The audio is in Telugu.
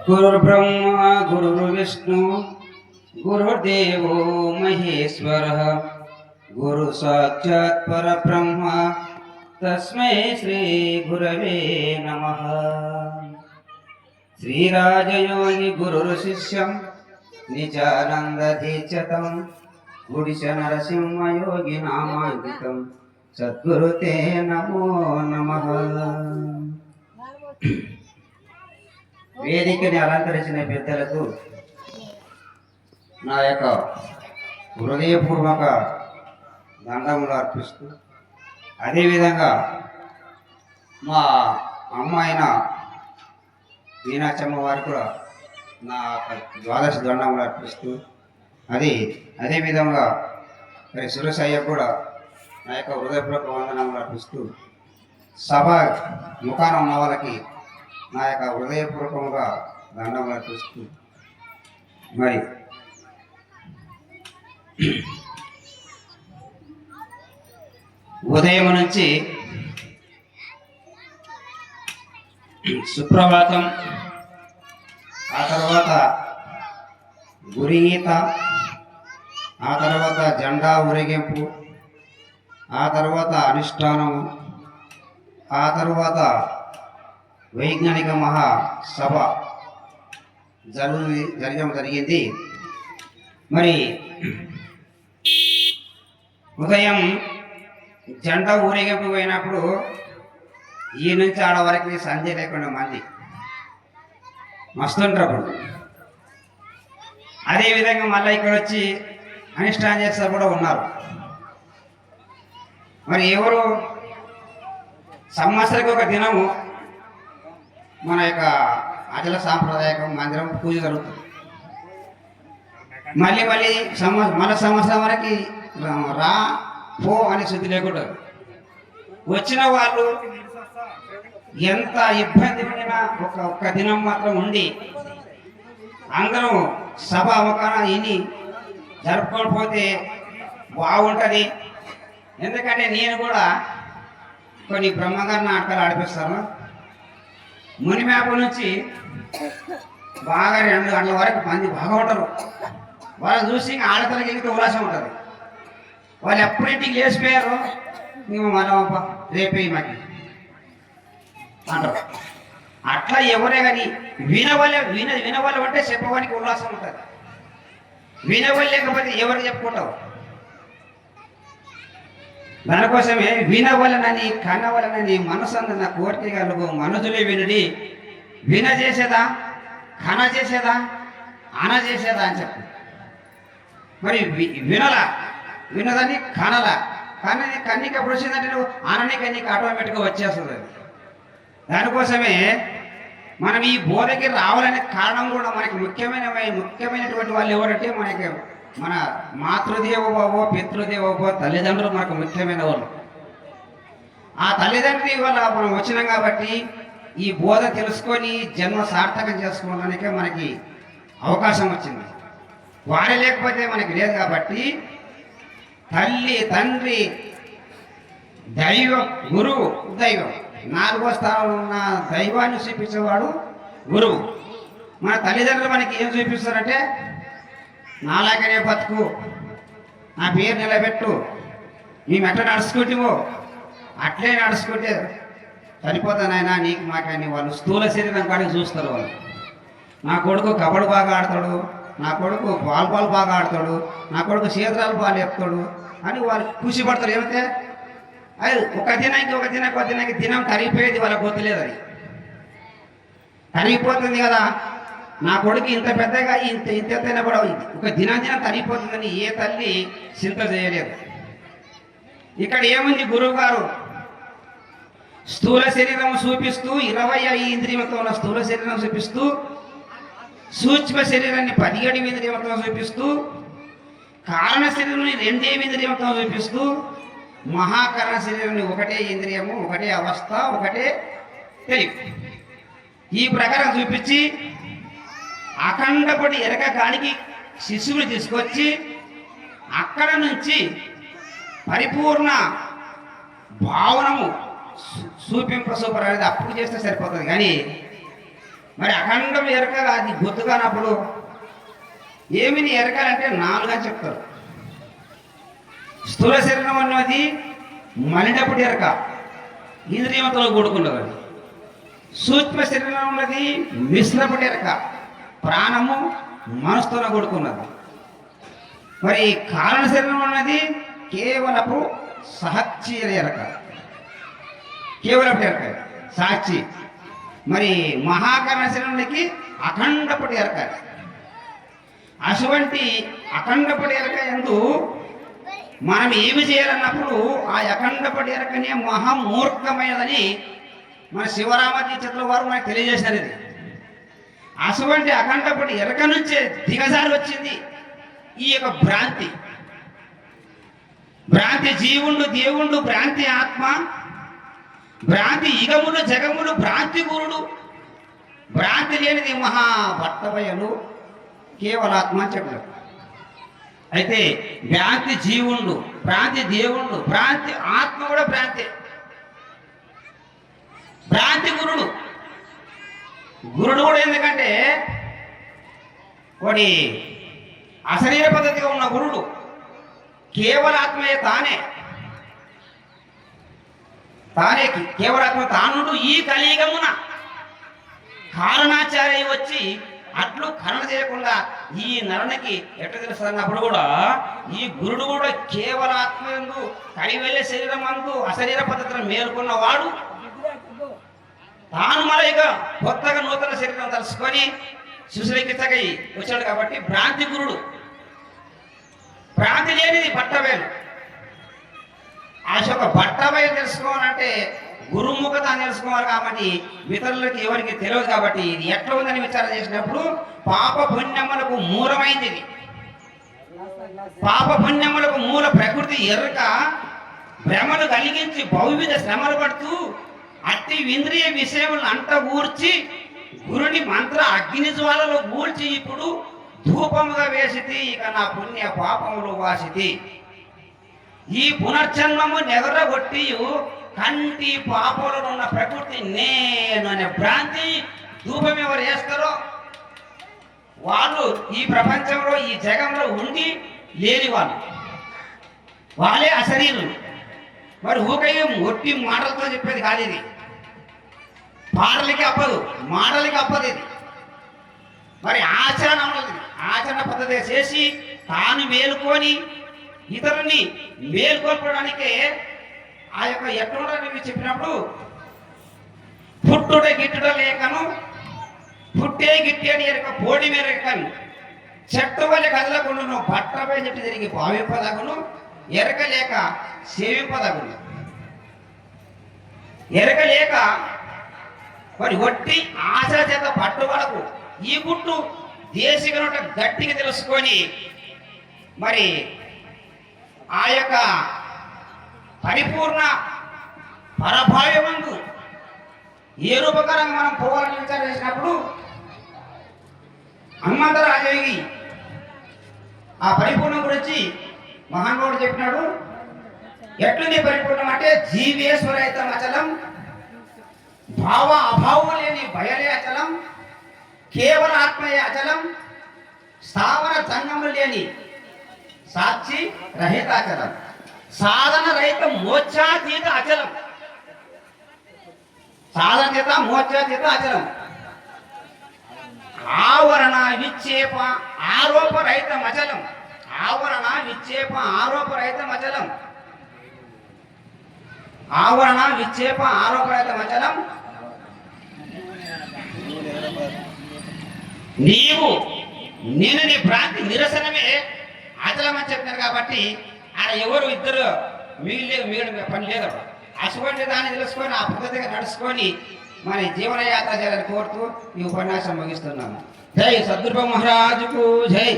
गुरुर्ब्रह्मा गुरुर्विष्णु गुरुर्देवो महेश्वरः गुरु साक्षात् परब्रह्म तस्मै श्री गुरवे नमः। श्रीराजयोगी गुरुर्शिष्यं निजानन्ददीक्षितं गुडिश नरसिंहयोगी नामाङ्कितं सद्गुरुते नमो नमः। వేదికని అలంకరించిన పెద్దలకు నా యొక్క హృదయపూర్వక దండములు అర్పిస్తూ, అదేవిధంగా మా అమ్మ అయిన మీనాక్షమ్మ వారు కూడా నా ద్వాదశ దండములు అర్పిస్తూ, అదేవిధంగా మరి సురేశయ్య కూడా నా యొక్క హృదయపూర్వక వందనములు అర్పిస్తూ, సభ ముఖాన ఉన్న వాళ్ళకి నా యొక్క హృదయపూర్వకంగా దండం అర్పిస్తూ, మరి ఉదయం నుంచి సుప్రభాతం, ఆ తర్వాత గురీత, ఆ తర్వాత జెండా ఊరేగింపు, ఆ తర్వాత అనుష్ఠానము, ఆ తర్వాత వైజ్ఞానిక మహాసభ జరగడం జరిగింది. మరి ఉదయం జెండా ఊరేగింపు పోయినప్పుడు ఈ నుంచి ఆడ వరకు సంధ్య లేకుండా మంది మస్తుంటారు. అదేవిధంగా మళ్ళీ ఇక్కడ వచ్చి అనుష్ఠానం చేస్తారు కూడా ఉన్నారు. మరి ఎవరు సంవత్సరానికి ఒక దినము మన యొక్క అచల సాంప్రదాయక మందిరం పూజ జరుగుతుంది. మళ్ళీ మన సంవత్సరం వరకు రా పో అనే శుద్ధి లేకుండా వచ్చిన వాళ్ళు ఎంత ఇబ్బంది పడినా ఒక్క దినం మాత్రం ఉండి అందరూ సభ అవకాశం విని జరుపుకోకపోతే బాగుంటుంది. ఎందుకంటే నేను కూడా కొన్ని బ్రహ్మగారి నాటకాలు ఆడిపిస్తాను. మునిమేప నుంచి బాగా 2 గంటల వరకు మంది బాగా ఉంటారు. వాళ్ళు చూసి ఆడతలకి ఇంకా ఉల్లాసం ఉంటుంది. వాళ్ళు ఎప్పుడింటికి లేచిపోయారు, మేము మనం రేపే మాకి అంటారు. అట్లా ఎవరే కానీ వినవల్ల అంటే చెప్పడానికి ఉల్లాసం ఉంటుంది. వినవలేకపోతే ఎవరు చెప్పుకుంటావు? దానికోసమే వినవలనని కనవలనని మనసు అన్న కోరిక కలుగు మనుషులే వినుడి, విన చేసేదా కన చేసేదా అన చేసేదా అని చెప్పు. మరి వినదని కనల కన్నిక ఎప్పుడు వచ్చిందంటే నువ్వు అనని కన్నిక ఆటోమేటిక్గా వచ్చేస్తుంది. దానికోసమే మనం ఈ బోధకి రావాలనే కారణం కూడా మనకి ముఖ్యమైనటువంటి వాళ్ళు ఎవరంటే మన మాతృదేవోభవ పితృదేవోభవ తల్లిదండ్రులు మనకు ముఖ్యమైన వాళ్ళు. ఆ తల్లిదండ్రుల వల్ల మనం వచ్చినాం కాబట్టి ఈ బోధ తెలుసుకొని జన్మ సార్థకం చేసుకోవడానికే మనకి అవకాశం వచ్చింది. వారే లేకపోతే మనకి లేదు. కాబట్టి తల్లి తండ్రి దైవం గురువు దైవం 4వ స్థానంలో ఉన్న దైవాన్ని చూపించేవాడు గురువు. మన తల్లిదండ్రులు మనకి ఏం చూపిస్తారంటే నాలాగనే బతుకు, నా పేరు నిలబెట్టు, మేము ఎట్లా నడుచుకుంటామో అట్లే నడుచుకుంటే చనిపోతానైనా నీకు మాకని వాళ్ళు స్థూల శరీరం కాడికి చూస్తారు. వాళ్ళు నా కొడుకు కబడ్డీ బాగా ఆడతాడు, నా కొడుకు బాల్ బాగా ఆడతాడు, నా కొడుకు క్షేత్రాలు బాగా చెప్తాడు అని వాళ్ళు ఖుషి పడతారు. ఏమైతే అది ఒక దినానికి దినం తరిగిపోయేది వాళ్ళకి గుర్తులేదు. అది తరిగిపోతుంది కదా, నా కొడుకు ఇంత పెద్దగా ఇంతైనా కూడా ఒక దినం తరిగిపోతుందని ఏ తల్లి చింత చేయలేదు. ఇక్కడ ఏముంది, గురువు గారు స్థూల శరీరం చూపిస్తూ 25 ఇంద్రియములతో ఉన్న స్థూల శరీరం చూపిస్తూ, సూక్ష్మ శరీరాన్ని 17 ఇంద్రియములతో చూపిస్తూ, కారణ శరీరాన్ని 2 ఇంద్రియములతో చూపిస్తూ, మహాకరణ శరీరాన్ని 1 ఇంద్రియము, 1 అవస్థ, 1 తెలివి ఈ ప్రకారం చూపించి అఖండపడి ఎరగడానికి శిశువుని తీసుకొచ్చి అక్కడ నుంచి పరిపూర్ణ భావనము చూపింప సూపర్ అనేది అప్పుడు చేస్తే సరిపోతుంది. కానీ మరి అఖండం ఎరక అది గుర్తుకానప్పుడు ఏమిని ఎరకాలంటే 4 అని చెప్తారు. స్థూల శరీరం అన్నది మలినప్పుడు ఎరక, ఇంద్రియమతో కూడుకున్నది. సూక్ష్మ శరీరం ఉన్నది మిశ్రపడి ఎరక, ప్రాణము మనసుతో కూడుకున్నది. మరి కారణ శరీరం అన్నది కేవలపు సాక్షి ఎరక, కేవలపు ఎరక సాక్షి. మరి మహాకరణ శరీరానికి అఖండపటి ఎరక. అటువంటి అఖండపటి ఎరక యందు మనం ఏమి చేయాలన్నప్పుడు ఆ అఖండపటి ఎరకనే మహామూర్ఖమైనదని మన శివరామతీర్థుల వారు మనకు తెలియజేశారు. ఇది అటువంటి అఖండపటి ఎరక నుంచే దిగజారి వచ్చింది ఈ యొక్క భ్రాంతి. భ్రాంతి జీవుండు దేవుండు, భ్రాంతి ఆత్మ, భ్రాంతి ఇగములు జగములు, భ్రాంతి గురుడు. భ్రాంతి లేనిది మహాభట్టబయలు కేవలాత్మ అని చెప్పారు. అయితే భ్రాంతి జీవుండు, భ్రాంతి దేవుండు, భ్రాంతి ఆత్మ కూడా భ్రాంతి. భ్రాంతి గురుడు, గురుడు కూడా ఎందుకంటే వాడి అశరీర పద్ధతిగా ఉన్న గురుడు కేవలాత్మయే తానే కేవలాత్మ తానుడు. ఈ కలియుగమున కారణాచార్య వచ్చి అట్లు కరణ చేయకుండా ఈ నరునికి ఎట్లా తెలుస్తుంది అన్నప్పుడు కూడా ఈ గురుడు కూడా కేవలాత్మయందు కడివెళ్ళే శరీరం అందు అశరీర పద్ధతిని మేల్కొన్న వాడు తాను మరొక కొత్తగా నూతన శరీరం తలుసుకొని సుశ్రీకితకై వచ్చాడు. కాబట్టి భ్రాంతి గురుడు. భ్రాంతి లేనిది బట్టబయలు. ఆ యొక్క బట్టబయలు తెలుసుకోవాలంటే గురుముఖత తెలుసుకోవాలి. కాబట్టి ఇతరులకి ఎవరికి తెలియదు. కాబట్టి ఇది ఎట్లా ఉందని విచారణ చేసినప్పుడు పాప పుణ్యములకు మూలమైంది. ఇది పాప పుణ్యములకు మూల ప్రకృతి ఎరుక భ్రమలు కలిగించి బహువిధ శ్రమలు పడుతూ అట్టి ఇంద్రియ విషయములను అంట ఊర్చి గురుని మంత్ర అగ్ని జ్వాలలో ఊర్చి ఇప్పుడు ధూపముగా వేసితి, ఇక నా పుణ్య పాపములు వాసితి. ఈ పునర్జన్మము నెగరగొట్టి కంటి పాపంలో ఉన్న ప్రకృతి నేను అనే భ్రాంతి ధూపం ఎవరు వేస్తారో వాళ్ళు ఈ ప్రపంచంలో ఈ జగంలో ఉండి లేని వాళ్ళే అశరీరులు. మరి ఊకయ్యం ఒట్టి మాటలతో చెప్పేది కాదు. ఇది పాటలకి అప్పదు, మాటలకి అప్పదు. ఇది మరి ఆచరణ ఉన్నది. ఆచరణ పద్ధతి చేసి తాను మేలుకొని ఇతరుని మేల్కొల్పడానికే ఆ యొక్క ఎట్లుండని చెప్పినప్పుడు పుట్టుట గిట్టుట లేకను పుట్టే గిట్టేది ఎరక పోడి మేరకను చెట్టు వల్ల కదలకుండాను బట్టపై చెట్టు తిరిగి భావింపదగును ఎరక లేక సేవింపదగును. ఎరక లేక మరి ఒట్టి ఆశ చేత పట్టు వరకు ఈ గుట్టు దేశికనుట గట్టిగా తెలుసుకొని మరి ఆ యొక్క పరిపూర్ణ పరభావ్యమందు ఏ రూపకరంగా మనం పోవాలని విచారణ చేసినప్పుడు హనుమంతరాజయోగి ఆ పరిపూర్ణం గురించి మహానుభావుడు చెప్పినాడు. ఎట్లుంది పరిపూర్ణం అంటే జీవేశ్వరహితం అచలం, భావ అభావం లేని భయలే అచలం, కేవల ఆత్మయే అచలం, స్థావర జంగములు లేని సాక్షి రహిత అచలం, సాధన రహిత మోక్షాతీత అచలం. సాధన చేత మోక్షాతీత అచలం. ఆవరణ విక్షేప ఆరోపరహితం అచలం. ఆవరణ విక్షేప ఆరోపరహితం అచలం. ఆవరణ విక్షేప ఆరోపరహితం అచలం. నేను నీ భ్రాంతి నిరసనమే అచలం అని చెప్పినారు. కాబట్టి ఆయన ఎవరు ఇద్దరు మిగిలిన పని లేదు. అటువంటి దాన్ని తెలుసుకొని ఆ పద్ధతిగా నడుచుకొని మన జీవనయాత్ర చేయాలని కోరుతూ ఈ ఉపన్యాసం ముగిస్తున్నాము. జై సద్గురు మహారాజుకు జై.